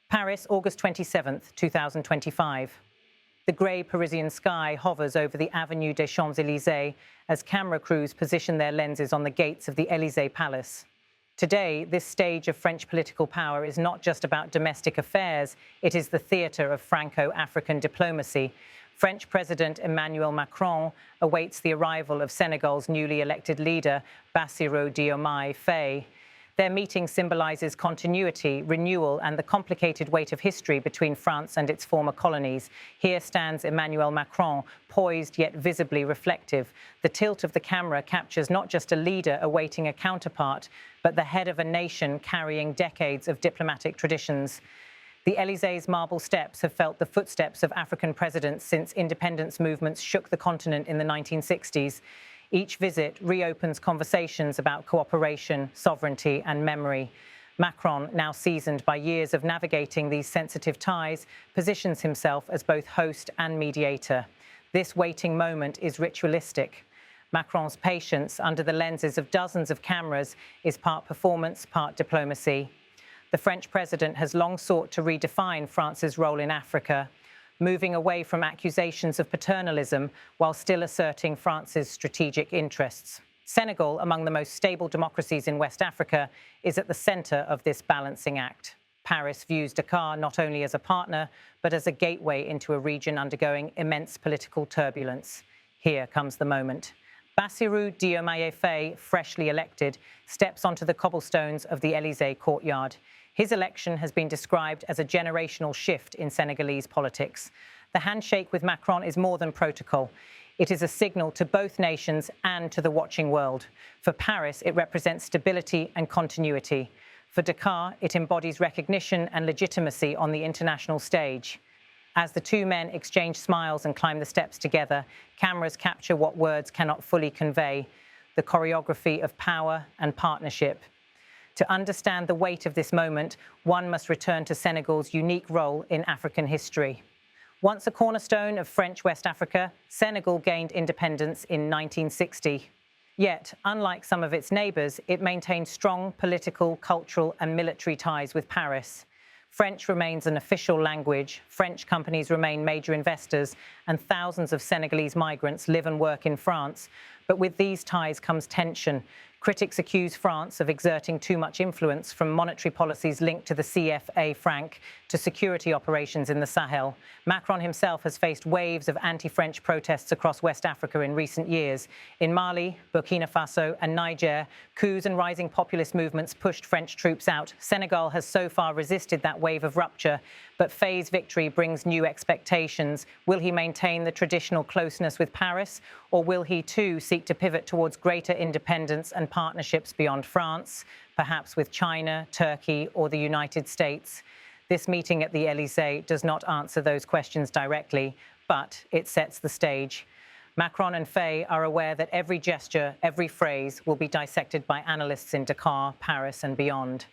Paris, August 27th, 2025. The grey Parisian sky hovers over the Avenue des Champs-Élysées as camera crews position their lenses on the gates of the Élysée Palace. Today, this stage of French political power is not just about domestic affairs, it is the theatre of Franco-African diplomacy. French President Emmanuel Macron awaits the arrival of Senegal's newly elected leader, Bassirou Diomaye Faye. Their meeting symbolises continuity, renewal and the complicated weight of history between France and its former colonies. Here stands Emmanuel Macron, poised yet visibly reflective. The tilt of the camera captures not just a leader awaiting a counterpart, but the head of a nation carrying decades of diplomatic traditions. The Élysées marble steps have felt the footsteps of African presidents since independence movements shook the continent in the 1960s. Each visit reopens conversations about cooperation, sovereignty and memory. Macron, now seasoned by years of navigating these sensitive ties, positions himself as both host and mediator. This waiting moment is ritualistic. Macron's patience under the lenses of dozens of cameras is part performance, part diplomacy. The French president has long sought to redefine France's role in Africa, moving away from accusations of paternalism while still asserting France's strategic interests. Senegal, among the most stable democracies in West Africa, is at the centre of this balancing act. Paris views Dakar not only as a partner, but as a gateway into a region undergoing immense political turbulence. Here comes the moment. Bassirou Diomaye Faye, freshly elected, steps onto the cobblestones of the Élysée courtyard. His election has been described as a generational shift in Senegalese politics. The handshake with Macron is more than protocol. It is a signal to both nations and to the watching world. For Paris, it represents stability and continuity. For Dakar, it embodies recognition and legitimacy on the international stage. As the two men exchange smiles and climb the steps together, cameras capture what words cannot fully convey: the choreography of power and partnership. To understand the weight of this moment, one must return to Senegal's unique role in African history. Once a cornerstone of French West Africa, Senegal gained independence in 1960. Yet, unlike some of its neighbours, it maintained strong political, cultural and military ties with Paris. French remains an official language, French companies remain major investors, and thousands of Senegalese migrants live and work in France. But with these ties comes tension. Critics accuse France of exerting too much influence, from monetary policies linked to the CFA franc to security operations in the Sahel. Macron himself has faced waves of anti-French protests across West Africa in recent years. In Mali, Burkina Faso and Niger, coups and rising populist movements pushed French troops out. Senegal has so far resisted that wave of rupture, but Faye's victory brings new expectations. Will he maintain the traditional closeness with Paris, or will he too seek to pivot towards greater independence and partnerships beyond France, perhaps with China, Turkey or the United States? This meeting at the Élysée does not answer those questions directly, but it sets the stage. Macron and Faye are aware that every gesture, every phrase will be dissected by analysts in Dakar, Paris and beyond.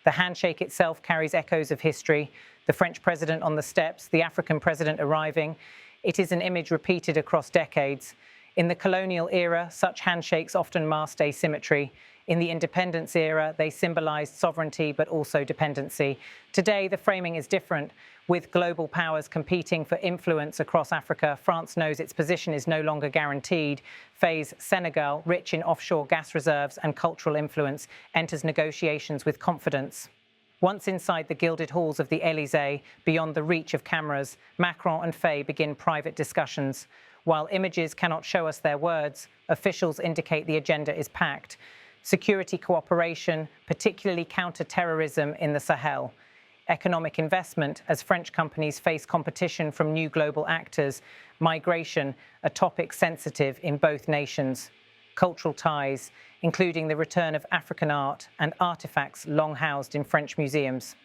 The handshake itself carries echoes of history. The French president on the steps, the African president arriving. It is an image repeated across decades. In the colonial era, such handshakes often masked asymmetry. In the independence era, they symbolized sovereignty but also dependency. Today, the framing is different. With global powers competing for influence across Africa, France knows its position is no longer guaranteed. Faye's Senegal, rich in offshore gas reserves and cultural influence, enters negotiations with confidence. Once inside the gilded halls of the Élysée, beyond the reach of cameras, Macron and Faye begin private discussions. While images cannot show us their words, officials indicate the agenda is packed. Security cooperation, particularly counter-terrorism in the Sahel. Economic investment as French companies face competition from new global actors. Migration, a topic sensitive in both nations. Cultural ties, including the return of African art and artifacts long housed in French museums.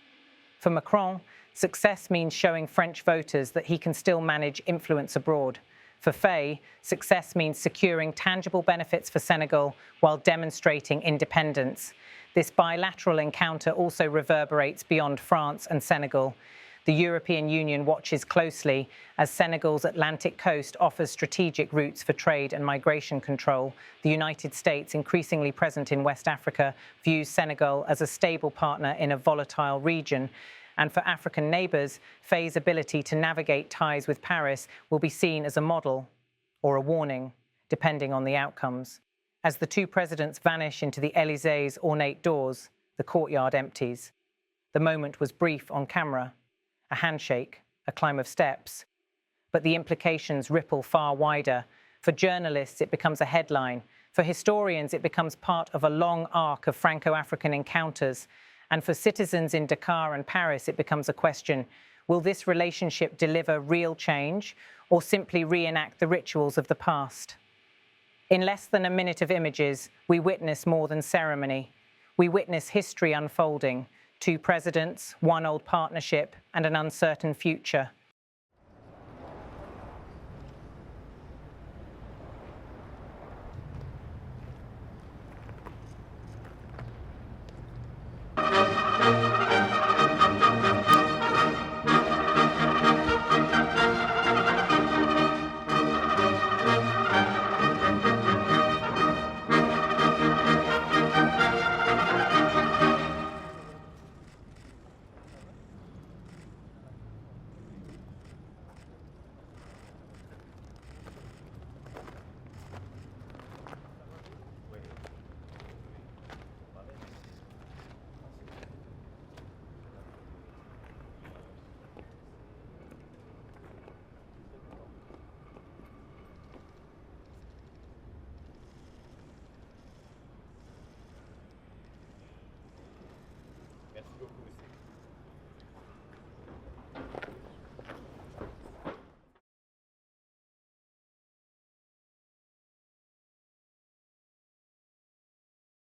For Macron, success means showing French voters that he can still manage influence abroad. For Faye, success means securing tangible benefits for Senegal while demonstrating independence. This bilateral encounter also reverberates beyond France and Senegal. The European Union watches closely as Senegal's Atlantic coast offers strategic routes for trade and migration control. The United States, increasingly present in West Africa, views Senegal as a stable partner in a volatile region. And for African neighbours, Faye's ability to navigate ties with Paris will be seen as a model or a warning, depending on the outcomes. As the two presidents vanish into the Élysées' ornate doors, the courtyard empties. The moment was brief on camera, a handshake, a climb of steps. But the implications ripple far wider. For journalists, it becomes a headline. For historians, it becomes part of a long arc of Franco-African encounters. And for citizens in Dakar and Paris, it becomes a question: will this relationship deliver real change or simply reenact the rituals of the past? In less than a minute of images, we witness more than ceremony. We witness history unfolding: two presidents, one old partnership, and an uncertain future.